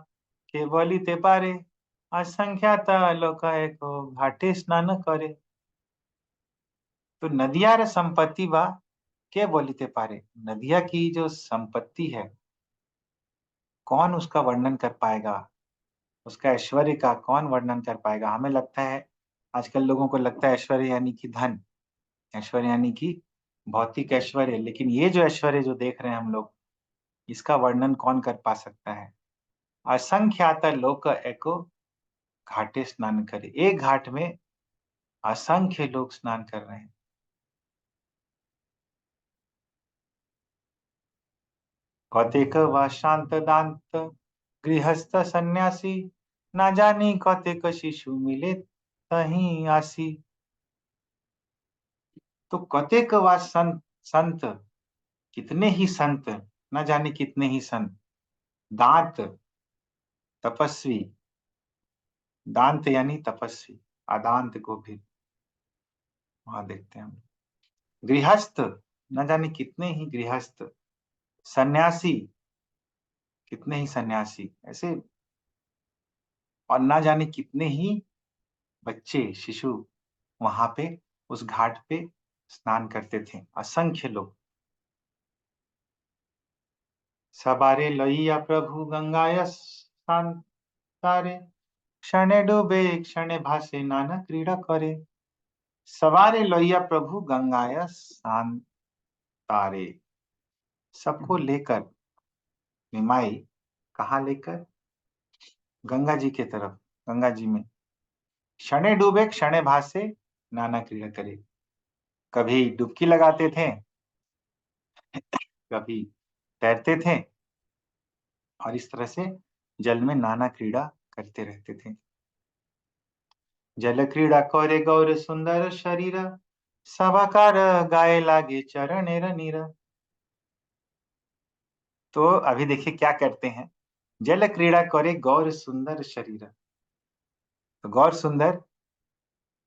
Speaker 1: के बोलिते पारे, असंख्यात लोक एको घाटे स्नान करे। तो नदियार संपत्ति बा के बोलिते पारे, नदिया की जो संपत्ति है, कौन उसका वर्णन कर पाएगा, उसका ऐश्वर्य का कौन वर्णन कर पाएगा। हमें लगता है, आजकल लोगों को लगता है ऐश्वर्य यानी कि धन, ऐश्वर्य यानी कि भौतिक ऐश्वर्य, लेकिन ये जो ऐश्वर्य जो देख रहे हैं हम लोग, इसका वर्णन कौन कर पा सकता है। असंख्यात लोक एको घाटे स्नान करे, एक घाट में असंख्य लोग स्नान कर रहे हैं। कतेक वा शांत दांत गृहस्थ सन्यासी, ना जानी कतेक शिशु मिले तहीं आसी। तो कतेक वा संत, संत कितने ही संत, न जाने कितने ही संत, दांत तपस्वी, दांत यानी तपस्वी, अदांत को भी वहां देखते हैं हम। गृहस्थ, न जाने कितने ही गृहस्थ, सन्यासी, कितने ही सन्यासी ऐसे, और न जाने कितने ही बच्चे, शिशु वहां पे उस घाट पे स्नान करते थे, असंख्य लोग। सबारे लइया प्रभु गंगाय स्नान तारे, क्षणे डूबे क्षणे भासे नाना क्रीड़ा करे। सवारे लोहिया प्रभु गंगाय स्नान तारे, सबको लेकर निमाई, कहाँ लेकर, गंगा जी के तरफ, गंगा जी में। क्षणे डूबे क्षणे भासे नाना क्रीड़ा करे, कभी डुबकी लगाते थे, कभी तैरते थे, और इस तरह से जल में नाना क्रीड़ा करते रहते थे। जल क्रीड़ा करे गौर सुंदर शरीर, सभाकार गाए लागे चरणेर नीर। तो अभी देखिए क्या करते हैं, जल क्रीड़ा करे गौर सुंदर शरीर। तो गौर सुंदर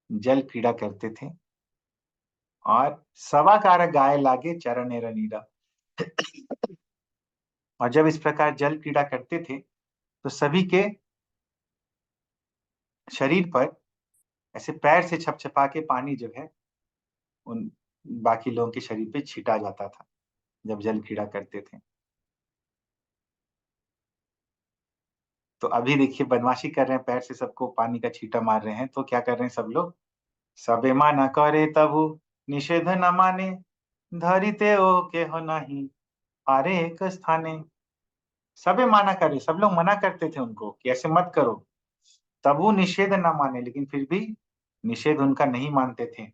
Speaker 1: जल क्रीड़ा करते थे, और सवाकार गाए लागे चरणेर नीरा। और जब इस प्रकार जल क्रीड़ा करते थे, तो सभी के शरीर पर ऐसे पैर से छपछपा के पानी जो है उन बाकी लोगों के शरीर पे छीटा जाता था जब जल क्रीड़ा करते थे। तो अभी देखिए बदमाशी कर रहे हैं, पैर से सबको पानी का छींटा मार रहे हैं, तो क्या कर रहे हैं सब लोग, सबे माना करे तबु निषेध न माने, धरिते ओ के हो नहीं पारे एक स्थाने। सबे माना करे, सब लोग मना करते थे उनको कि ऐसे मत करो, तब वो निषेध ना माने, लेकिन फिर भी निषेध उनका नहीं मानते थे,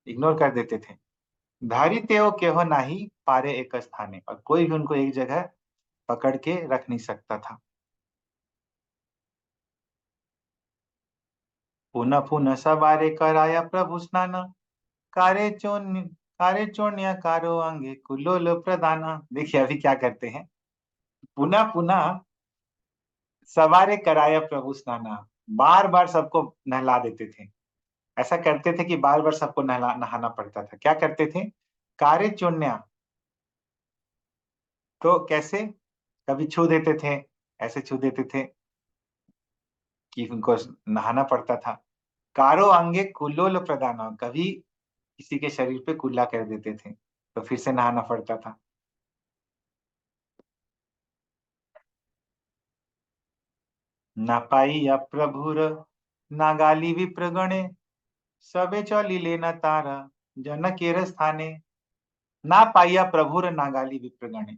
Speaker 1: इग्नोर कर देते थे। धारिते ओ के हो नहीं पारे एक स्थाने, और कोई भी उनको एक जगह पकड़ के रख नहीं सकता था। पुनः पुनः सवारे कराया प्रभु स्नान, कारे चोन्य कारे चोन्या कारो अंगे कुलोल प्रदाना। देखिए अभी क्या करते हैं, पुनः पुनः सवारे कराया प्रभु स्नाना, बार बार सबको नहला देते थे। ऐसा करते थे कि बार बार सबको नहाना पड़ता था। क्या करते थे, कारे चुन्या, तो कैसे, कभी छू देते थे, ऐसे छू देते थे कि उनको नहाना पड़ता था। कारो अंगे कुल्लोल प्रदाना, कभी किसी के शरीर पे कुल्ला कर देते थे तो फिर से नहाना पड़ता था। न पाई या प्रभुर नागाली विप्रगणे सबे चलिले न तारा जनकेर स्थाने। ना पाइया प्रभुर नागाली विप्रगणे।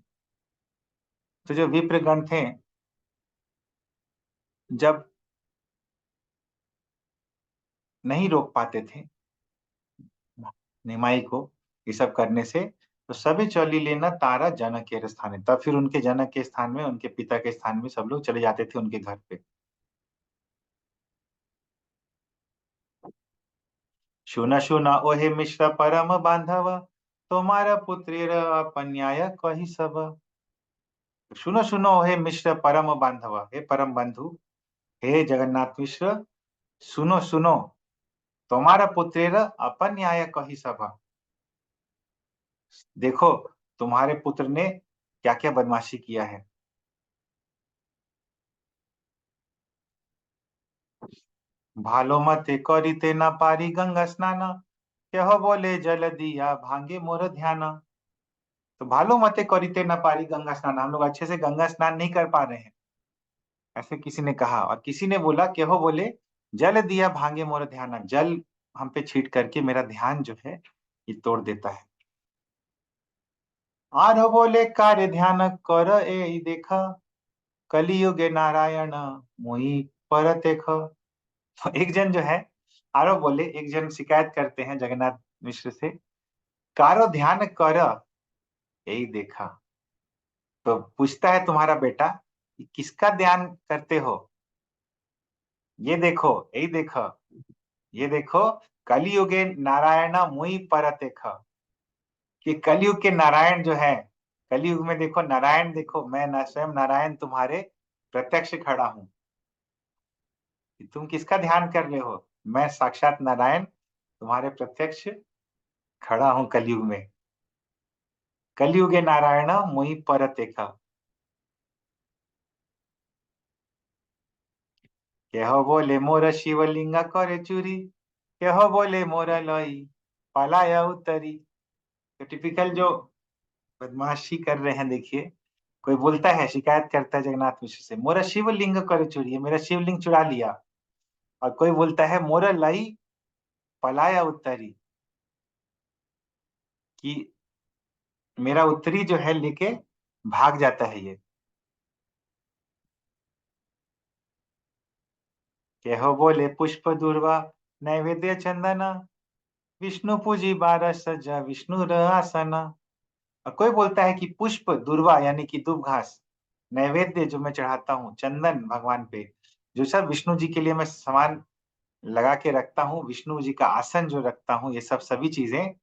Speaker 1: तो जो विप्रगण थे, जब नहीं रोक पाते थे निमाई को ये सब करने से, तो सभी चली लेना तारा जनक के स्थान, तब फिर उनके जनक के स्थान में, उनके पिता के स्थान में सब लोग चले जाते थे उनके घर पे। सुन सुन ओहे मिश्र परम बांधव, तुम्हारा पुत्रेर अपन्याय कही सब। सुनो सुनो हे मिश्र परम बांधव, हे परम बंधु, हे जगन्नाथ मिश्र, सुनो सुनो, तुम्हारा पुत्रेर अपन्याय कही सब। देखो तुम्हारे पुत्र ने क्या क्या बदमाशी किया है। भालो मते करिते न पारी गंगा स्नान, केह बोले जल दिया भांगे मोर ध्यान। तो भालो मते करिते न पारी गंगा स्नान, हम लोग अच्छे से गंगा स्नान नहीं कर पा रहे हैं, ऐसे किसी ने कहा। और किसी ने बोला, केहो बोले जल दिया भांगे मोर ध्यान, जल हम पे छीट करके मेरा ध्यान जो है ये तोड़ देता है। आरो बोले कार्य ध्यान कर ए देखा, कलियुगे नारायण मोहि पर देख। तो एक जन जो है, आरो बोले, एक जन शिकायत करते हैं जगन्नाथ मिश्र से, कारो ध्यान कर यही देखा। तो पूछता है तुम्हारा बेटा कि किसका ध्यान करते हो, ये देखो, यही देखो, ये देखो, कलियुगे नारायण मुई परत देख, कि कलयुग के नारायण जो है, कलयुग में देखो नारायण, देखो मैं स्वयं नारायण तुम्हारे प्रत्यक्ष खड़ा हूं। तुम किसका ध्यान कर रहे हो, मैं साक्षात नारायण तुम्हारे प्रत्यक्ष खड़ा हूं कलयुग में। कलयुगे नारायण मुई परत देखा। केह बोले मोर शिवलिंग करे चूरी, केह बोले मोर लई पलाया उतरी। तो टिपिकल जो बदमाशी कर रहे हैं, देखिए, कोई बोलता है, शिकायत करता है जगन्नाथ मिश्र से, मोरा शिवलिंग करे चोरी है, मेरा शिवलिंग चुरा लिया। और कोई बोलता है मोरा लाई पलाया उत्तरी, कि मेरा उत्तरी जो है लेके भाग जाता है ये। केहो बोले पुष्प दुर्वा नैवेद्य चंदना, विष्णु पूजी बारह सजा विष्णु आसन। और कोई बोलता है कि पुष्प दुर्वा यानी कि दुब घास, नैवेद्य जो मैं चढ़ाता हूँ चंदन भगवान पे, जो सब विष्णु जी के लिए मैं सामान लगा के रखता हूँ, विष्णु जी का आसन जो रखता हूँ, ये सब सभी चीजें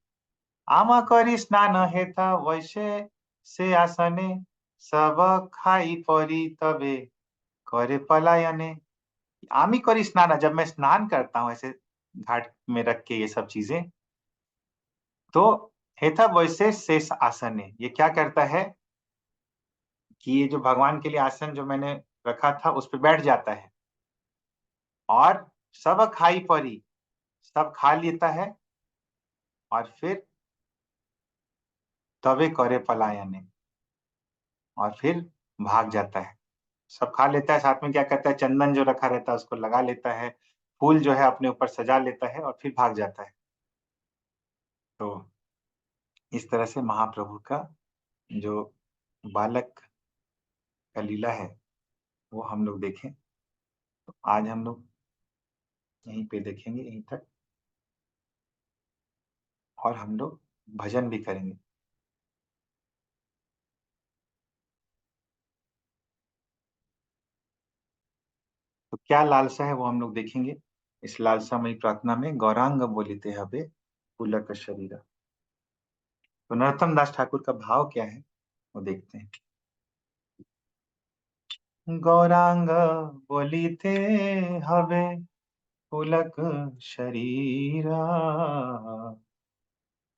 Speaker 1: आमा करी स्नान हेता वैसे से आसने, सब खाई परी तबे करे पलायने। आमी करी स्नान, जब मैं स्नान करता हूँ ऐसे घाट में रख के ये सब चीजें, तो हेता वैसे शेष आसन है, ये क्या करता है कि ये जो भगवान के लिए आसन जो मैंने रखा था उस पे बैठ जाता है, और सब खाई परी, सब खा लेता है, और फिर तवे करे पलायने, और फिर भाग जाता है। सब खा लेता है, साथ में क्या करता है, चंदन जो रखा रहता है उसको लगा लेता है, फूल जो है अपने ऊपर सजा लेता है, और फिर भाग जाता है। तो इस तरह से महाप्रभु का जो बालक का लीला है वो हम लोग देखें। तो आज हम लोग यहीं पे देखेंगे, यहीं तक, और हम लोग भजन भी करेंगे। तो क्या लालसा है वो हम लोग देखेंगे। इस लालसामयी प्रार्थना में गौरांग बोलिते हबे पुलक शरीरा। तो नरोत्तम दास ठाकुर का भाव क्या है वो देखते हैं। गौरांग बोलिते हबे पुलक शरीरा,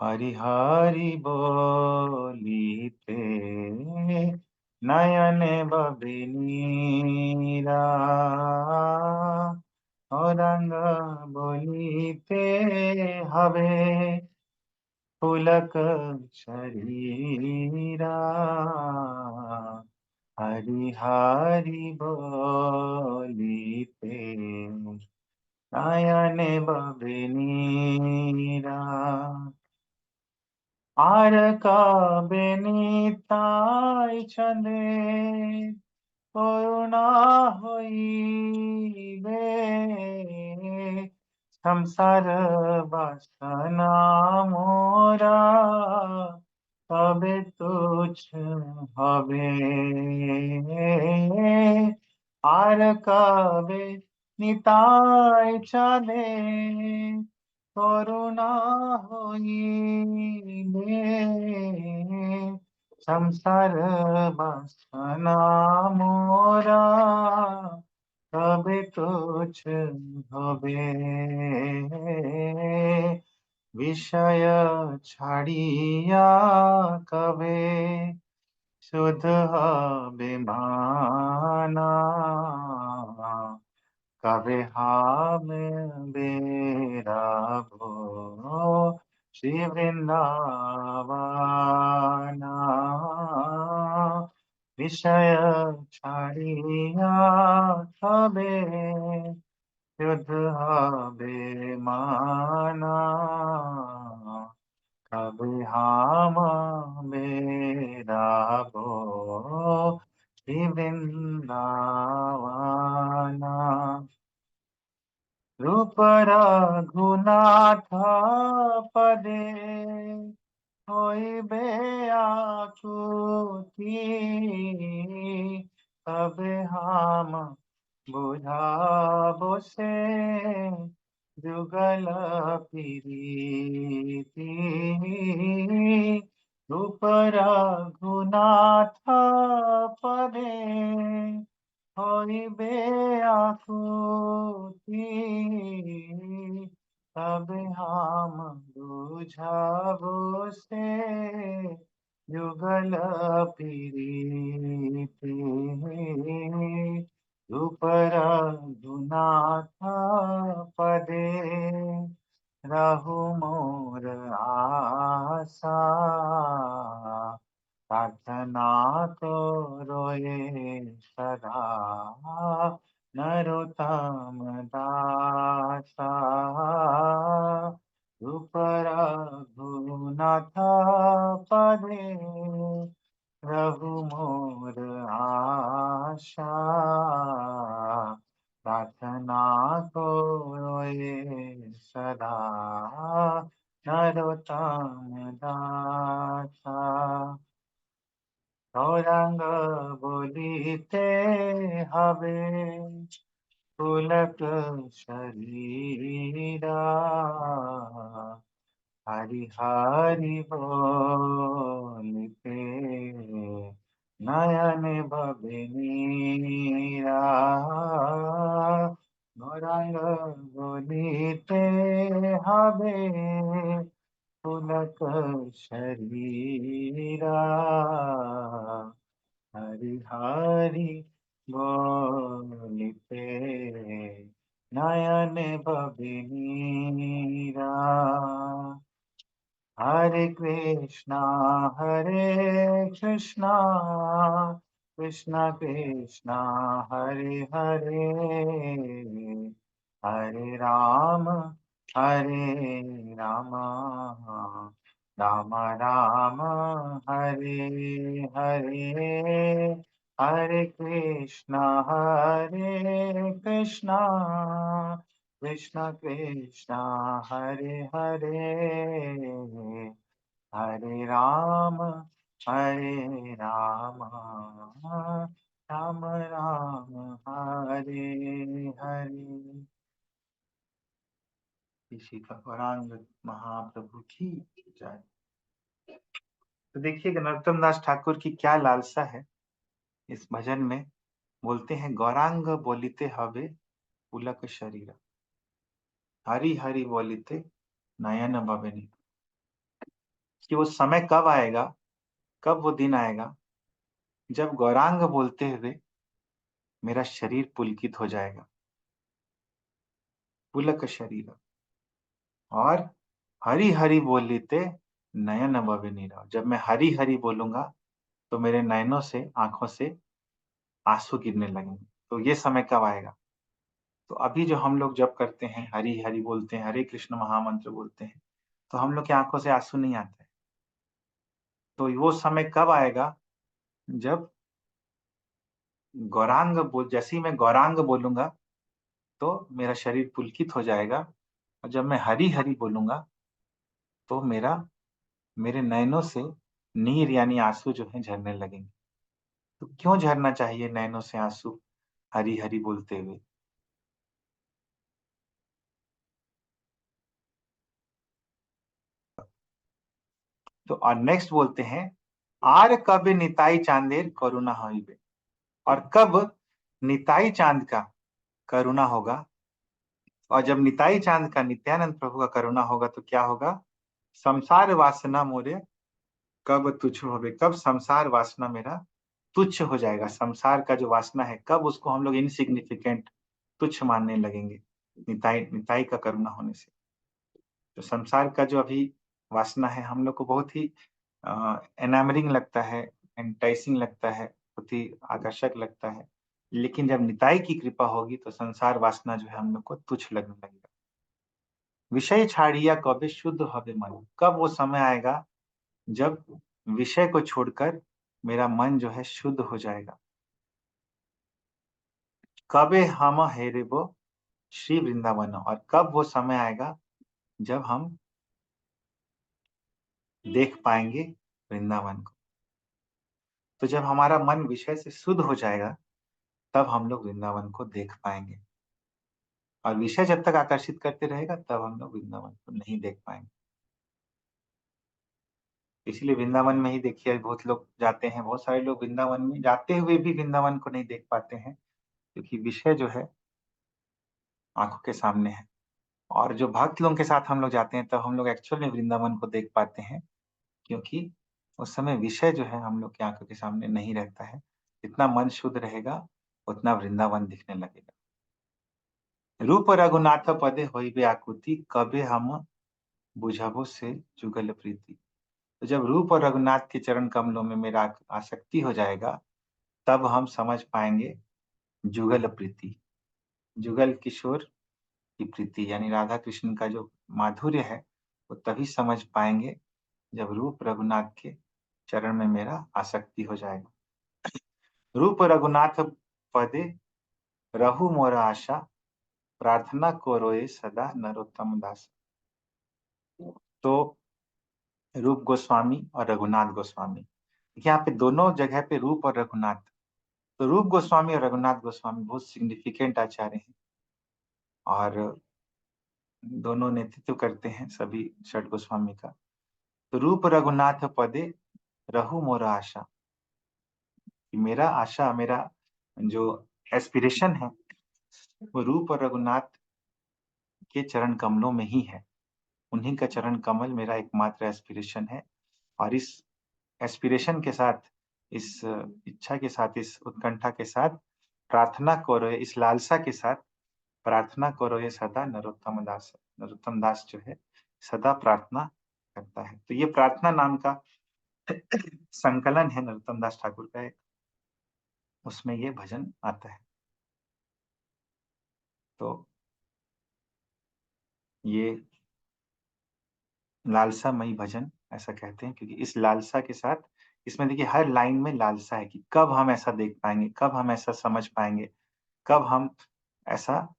Speaker 1: हरि हरि बोलिते नयन बबिनीरा। गौरांग बोलिते हबे पुलक शरीरा, हरि हरि बोलिते नयने बबिनीरा আর কবে নিতাই চলে করুণা হইবে সংসার বাসনা মোরা তবে তুচ্ছ হবে আর কবে নিতাই চলে করুণা হইবে সংসার বাসনা মোরা তবে তুচ্ছ হবে বিষয় ছাড়িয়া কবে শুদ্ধ হবে মানা कभी हम बेराबो श्री वृंदावना विषय ছাড়িয়া তবে শুদ্ধ হবে মানা कभी हम बेराबो श्री वृंदावना रूप रघुनाथ पदे হইবে আকুতি তবে হাম বুঝাবো সে যুগল প্রীতি রূপ রঘুনাথ পদে হইবে আকুতি তবে হাম বুঝাবো সে যুগল প্রীতি রূপ রঘুনাথ পদে रहु मोर आशा प्रार्थना करोए सदा नरोत्तम दासा रूप रघुनाथ पदे रहु मोर आशा प्रार्थना करोए सदा नरोत्तम दासा गौरांग बोलिते हवे पुलक शरीरा हरि हरि बोलते नयन भवनीरा गौरांग बोलिते हवे पुलक शरीरा हरि हरि बोलिते नयन भवनीरा हरे कृष्णा कृष्णा कृष्णा हरे हरे हरे राम राम राम हरे हरे हरे कृष्णा कृष्ण कृष्ण हरे हरे हरे राम राम राम हरे हरे। श्री गौरांग महाप्रभु की जय। तो देखिए नरोत्तम दास ठाकुर की क्या लालसा है इस भजन में। बोलते हैं गौरांग बोलिते हवे पुलक शरीर हरि हरि बोलिते नयन भवनी। कि वो समय कब आएगा, कब वो दिन आएगा जब गौरांग बोलते हुए मेरा शरीर पुलकित हो जाएगा, पुलक शरीर। और हरि हरि बोलिते नयन भवनी। जब मैं हरि हरि बोलूंगा तो मेरे नयनों से, आंखों से आंसू गिरने लगेंगे। तो ये समय कब आएगा? तो अभी जो हम लोग जप करते हैं, हरि हरि बोलते हैं, हरे कृष्ण महामंत्र बोलते हैं, तो हम लोग की आंखों से आंसू नहीं आते हैं। तो वो समय कब आएगा जब जैसे ही मैं गौरांग बोलूंगा तो मेरा शरीर पुलकित हो जाएगा, और जब मैं हरि हरि बोलूंगा तो मेरे नयनों से नीर यानी आंसू जो है झरने लगेंगे। तो क्यों झरना चाहिए नैनों से आंसू हरी हरी बोलते हुए? तो और नेक्स्ट बोलते हैं, आर कब निताई चांदेर करुणा होइबे। और कब निताई चांद का करुणा होगा, और जब निताई चांद का, नित्यानंद प्रभु का करुणा होगा तो क्या होगा? संसार वासना मोरे कब तुच्छ होवे। कब संसार वासना मेरा तुच्छ हो जाएगा, संसार का जो वासना है कब उसको हम लोग इनसिग्निफिकेंट, तुच्छ मानने लगेंगे निताई निताई का करुणा होने से। तो संसार का जो अभी वासना है हम लोग को बहुत ही एनामरिंग लगता है, एंटाइसिंग लगता है, बहुत ही आकर्षक लगता है। लेकिन जब निताई की कृपा होगी तो संसार वासना जो है हम लोग को तुच्छ लगने लगेगा। विषय छाड़िया कबे शुद्ध हवे मन। कब वो समय आएगा जब विषय को छोड़कर मेरा मन जो है शुद्ध हो जाएगा। कबे हम हेरेबो श्री वृंदावन। और कब वो समय आएगा जब हम देख पाएंगे वृंदावन को। तो जब हमारा मन विषय से शुद्ध हो जाएगा तब हम लोग वृंदावन को देख पाएंगे, और विषय जब तक आकर्षित करते रहेगा तब हम लोग वृंदावन को नहीं देख पाएंगे। इसलिए वृंदावन में ही देखिए बहुत लोग जाते हैं, बहुत सारे लोग वृंदावन में जाते हुए भी वृंदावन को नहीं देख पाते हैं, क्योंकि विषय जो है आंखों के सामने है। और जो भक्त लोगों के साथ हम लोग जाते हैं तब हम लोग एक्चुअल में वृंदावन को देख पाते हैं, क्योंकि उस समय विषय जो है हम लोग की आंखों के सामने नहीं रहता है। जितना मन शुद्ध रहेगा उतना वृंदावन दिखने लगेगा। रूप रघुनाथ पदे होइबे आकुति, कबे हम बुझाबो से जुगल प्रीति। तो जब रूप और रघुनाथ के चरण कमलों में मेरा आसक्ति हो जाएगा तब हम समझ पाएंगे जुगल प्रीति, जुगल किशोर की प्रीति यानी राधा कृष्ण का जो माधुर्य है वो तभी समझ पाएंगे जब रूप रघुनाथ के चरण में मेरा आसक्ति हो जाएगा। रूप रघुनाथ पदे रहु मोर आशा, प्रार्थना को रोए सदा नरोत्तम दास। तो रूप गोस्वामी और रघुनाथ गोस्वामी, यहाँ पे दोनों जगह पे रूप और रघुनाथ, तो रूप गोस्वामी और रघुनाथ गोस्वामी बहुत सिग्निफिकेंट आचार्य हैं, और दोनों नेतृत्व करते हैं सभी षट गोस्वामी का। तो रूप रघुनाथ पदे रहु मोर आशा, मेरा आशा, मेरा जो एस्पिरेशन है वो रूप और रघुनाथ के चरण कमलों में ही है। उन्हीं का चरण कमल मेरा एकमात्र एस्पिरेशन है, और इस एस्पिरेशन के साथ, इस इच्छा के साथ, इस उत्कंठा के साथ प्रार्थना करो, इस लालसा के साथ प्रार्थना करो ये सदा नरोत्तम दास। नरोत्तम दास जो है सदा प्रार्थना करता है। तो ये प्रार्थना नाम का संकलन है नरोत्तम दास ठाकुर का एक, उसमें ये भजन आता है। तो ये लालसामयी भजन ऐसा कहते हैं, क्योंकि इस लालसा के साथ, इसमें देखिए हर लाइन में लालसा है कि कब हम ऐसा देख पाएंगे, कब हम ऐसा समझ पाएंगे, कब हम ऐसा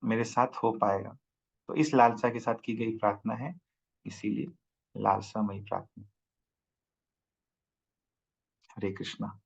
Speaker 1: मेरे साथ हो पाएगा। तो इस लालसा के साथ की गई प्रार्थना है, इसीलिए लालसामयी प्रार्थना। हरे कृष्णा।